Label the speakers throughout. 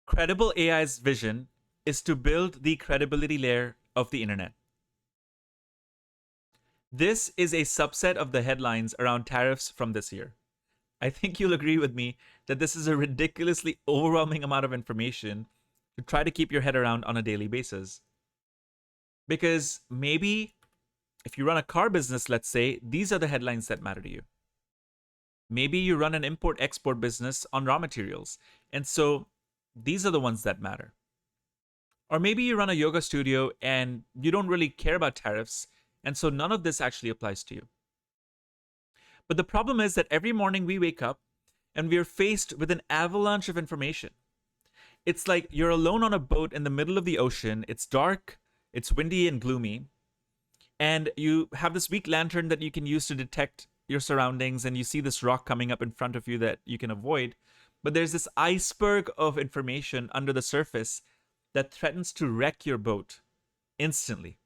Speaker 1: Credible AI's vision is to build the credibility layer of the internet. This is a subset of the headlines around tariffs from this year. I think you'll agree with me that this is a ridiculously overwhelming amount of information to try to keep your head around on a daily basis. Because maybe if you run a car business, let's say, these are the headlines that matter to you. Maybe you run an import export business on raw materials, and so these are the ones that matter. Or maybe you run a yoga studio and you don't really care about tariffs, and so none of this actually applies to you. But the problem is that every morning we wake up and we are faced with an avalanche of information. It's like you're alone on a boat in the middle of the ocean. It's dark, it's windy and gloomy, and you have this weak lantern that you can use to detect your surroundings, and you see this rock coming up in front of you that you can avoid. But there's this iceberg of information under the surface that threatens to wreck your boat instantly.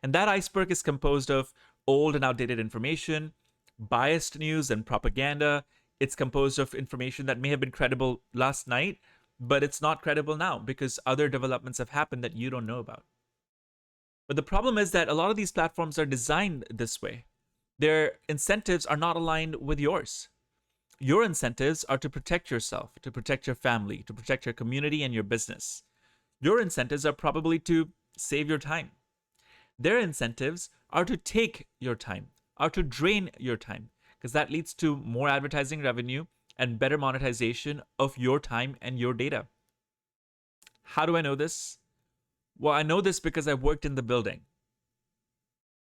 Speaker 1: And that iceberg is composed of old and outdated information, biased news and propaganda. It's composed of information that may have been credible last night, but it's not credible now because other developments have happened that you don't know about. But the problem is that a lot of these platforms are designed this way. Their incentives are not aligned with yours. Your incentives are to protect yourself, to protect your family, to protect your community and your business. Your incentives are probably to save your time. Their incentives are to take your time, are to drain your time, because that leads to more advertising revenue and better monetization of your time and your data. How do I know this? Well, I know this because I've worked in the building.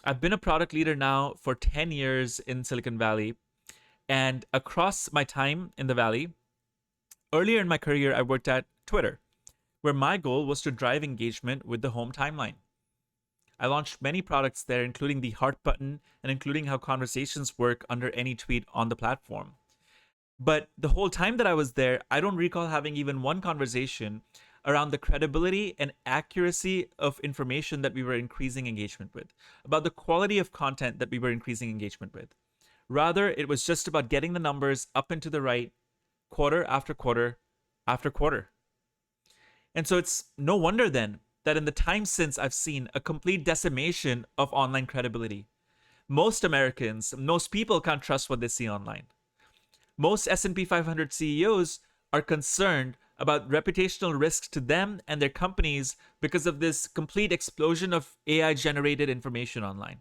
Speaker 1: I've been a product leader now for 10 years in Silicon Valley. And across my time in the Valley, earlier in my career, I worked at Twitter, where my goal was to drive engagement with the home timeline. I launched many products there, including the heart button and including how conversations work under any tweet on the platform. But the whole time that I was there, I don't recall having even one conversation around the credibility and accuracy of information that we were increasing engagement with, about the quality of content that we were increasing engagement with. Rather, it was just about getting the numbers up and to the right quarter after quarter after quarter. And so it's no wonder then that in the time since I've seen a complete decimation of online credibility. Most Americans, most people can't trust what they see online. Most S&P 500 CEOs are concerned about reputational risks to them and their companies because of this complete explosion of AI generated information online.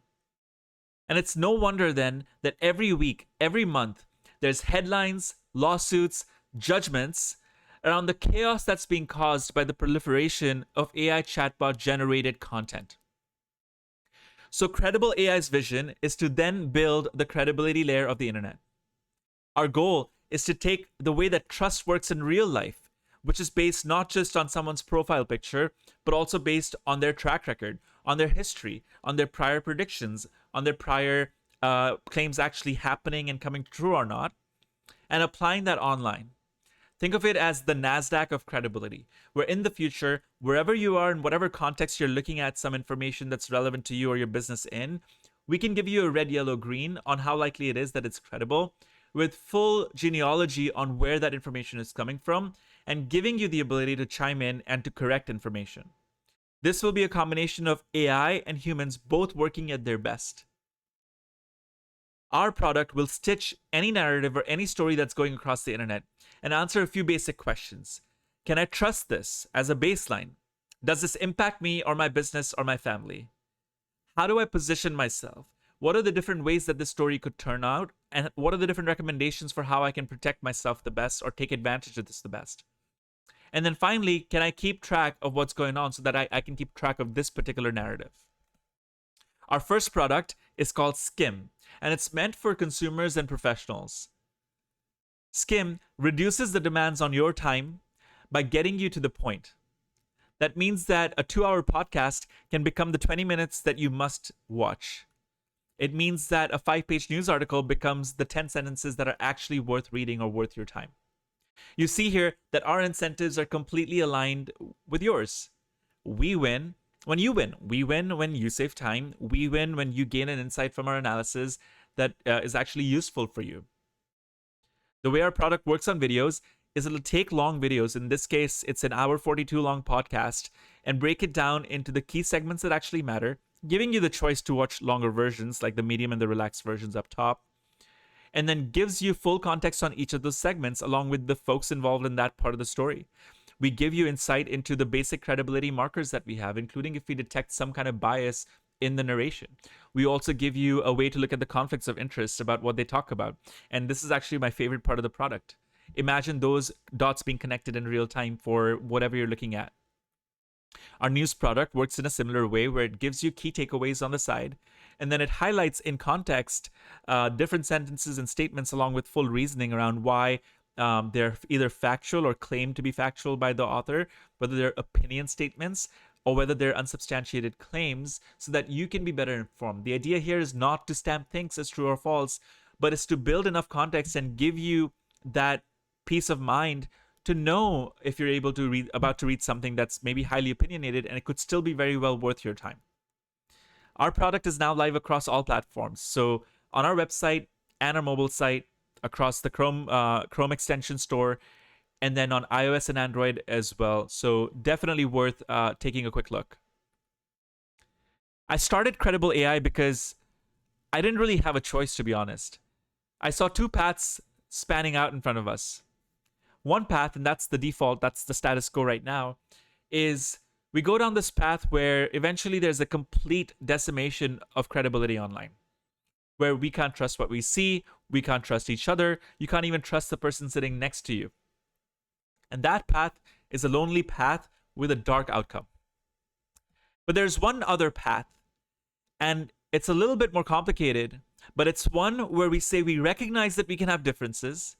Speaker 1: And it's no wonder then that every week, every month, there's headlines, lawsuits, judgments around the chaos that's being caused by the proliferation of AI chatbot generated content. So Credible AI's vision is to then build the credibility layer of the internet. Our goal is to take the way that trust works in real life, which is based not just on someone's profile picture, but also based on their track record, on their history, on their prior predictions, on their prior claims actually happening and coming true or not, and applying that online. Think of it as the NASDAQ of credibility, where in the future, wherever you are, in whatever context you're looking at some information that's relevant to you or your business in, we can give you a red, yellow, green on how likely it is that it's credible, with full genealogy on where that information is coming from, and giving you the ability to chime in and to correct information. This will be a combination of AI and humans both working at their best. Our product will stitch any narrative or any story that's going across the internet and answer a few basic questions. Can I trust this as a baseline? Does this impact me or my business or my family? How do I position myself? What are the different ways that this story could turn out? And what are the different recommendations for how I can protect myself the best or take advantage of this the best? And then finally, can I keep track of what's going on so that I can keep track of this particular narrative? Our first product is called Skim, and it's meant for consumers and professionals. Skim reduces the demands on your time by getting you to the point. That means that a 2-hour podcast can become the 20 minutes that you must watch. It means that a 5-page news article becomes the 10 sentences that are actually worth reading or worth your time. You see here that our incentives are completely aligned with yours. We win when you win. We win when you save time. We win when you gain an insight from our analysis that is actually useful for you. The way our product works on videos is it'll take long videos. In this case, it's an hour 42 long podcast, and break it down into the key segments that actually matter, giving you the choice to watch longer versions like the medium and the relaxed versions up top, and then gives you full context on each of those segments along with the folks involved in that part of the story. We give you insight into the basic credibility markers that we have, including if we detect some kind of bias in the narration. We also give you a way to look at the conflicts of interest about what they talk about. And this is actually my favorite part of the product. Imagine those dots being connected in real time for whatever you're looking at. Our news product works in a similar way where it gives you key takeaways on the side, and then it highlights in context different sentences and statements along with full reasoning around why they're either factual or claimed to be factual by the author, whether they're opinion statements or whether they're unsubstantiated claims, so that you can be better informed. The idea here is not to stamp things as true or false, but it's to build enough context and give you that peace of mind to know if you're about to read something that's maybe highly opinionated and it could still be very well worth your time. Our product is now live across all platforms. So on our website and our mobile site, across the Chrome extension store, and then on iOS and Android as well. So definitely worth taking a quick look. I started Credible AI because I didn't really have a choice, to be honest. I saw two paths spanning out in front of us. One path, and that's the default, that's the status quo right now, is we go down this path where eventually there's a complete decimation of credibility online, where we can't trust what we see, we can't trust each other, you can't even trust the person sitting next to you. And that path is a lonely path with a dark outcome. But there's one other path, and it's a little bit more complicated, but it's one where we say we recognize that we can have differences,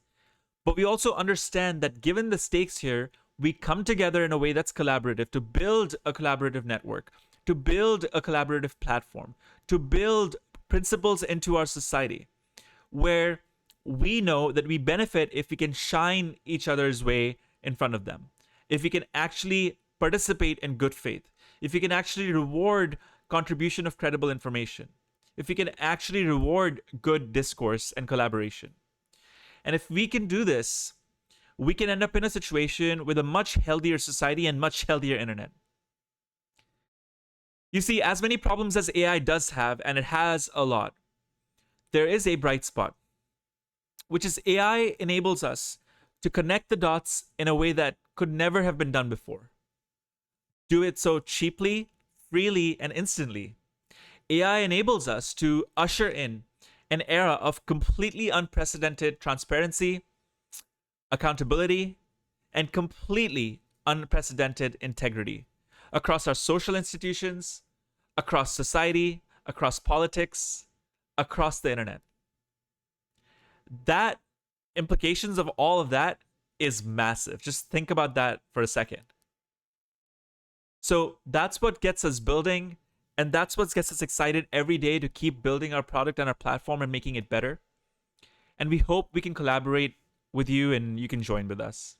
Speaker 1: but we also understand that given the stakes here, we come together in a way that's collaborative to build a collaborative network, to build a collaborative platform, to build principles into our society where we know that we benefit if we can shine each other's way in front of them, if we can actually participate in good faith, if we can actually reward contribution of credible information, if we can actually reward good discourse and collaboration. And if we can do this, we can end up in a situation with a much healthier society and much healthier internet. You see, as many problems as AI does have, and it has a lot, there is a bright spot, which is AI enables us to connect the dots in a way that could never have been done before. Do it so cheaply, freely, and instantly. AI enables us to usher in an era of completely unprecedented transparency, accountability, and completely unprecedented integrity across our social institutions, across society, across politics, across the internet. That implications of all of that is massive. Just think about that for a second. So that's what gets us building, and that's what gets us excited every day to keep building our product and our platform and making it better. And we hope we can collaborate with you and you can join with us.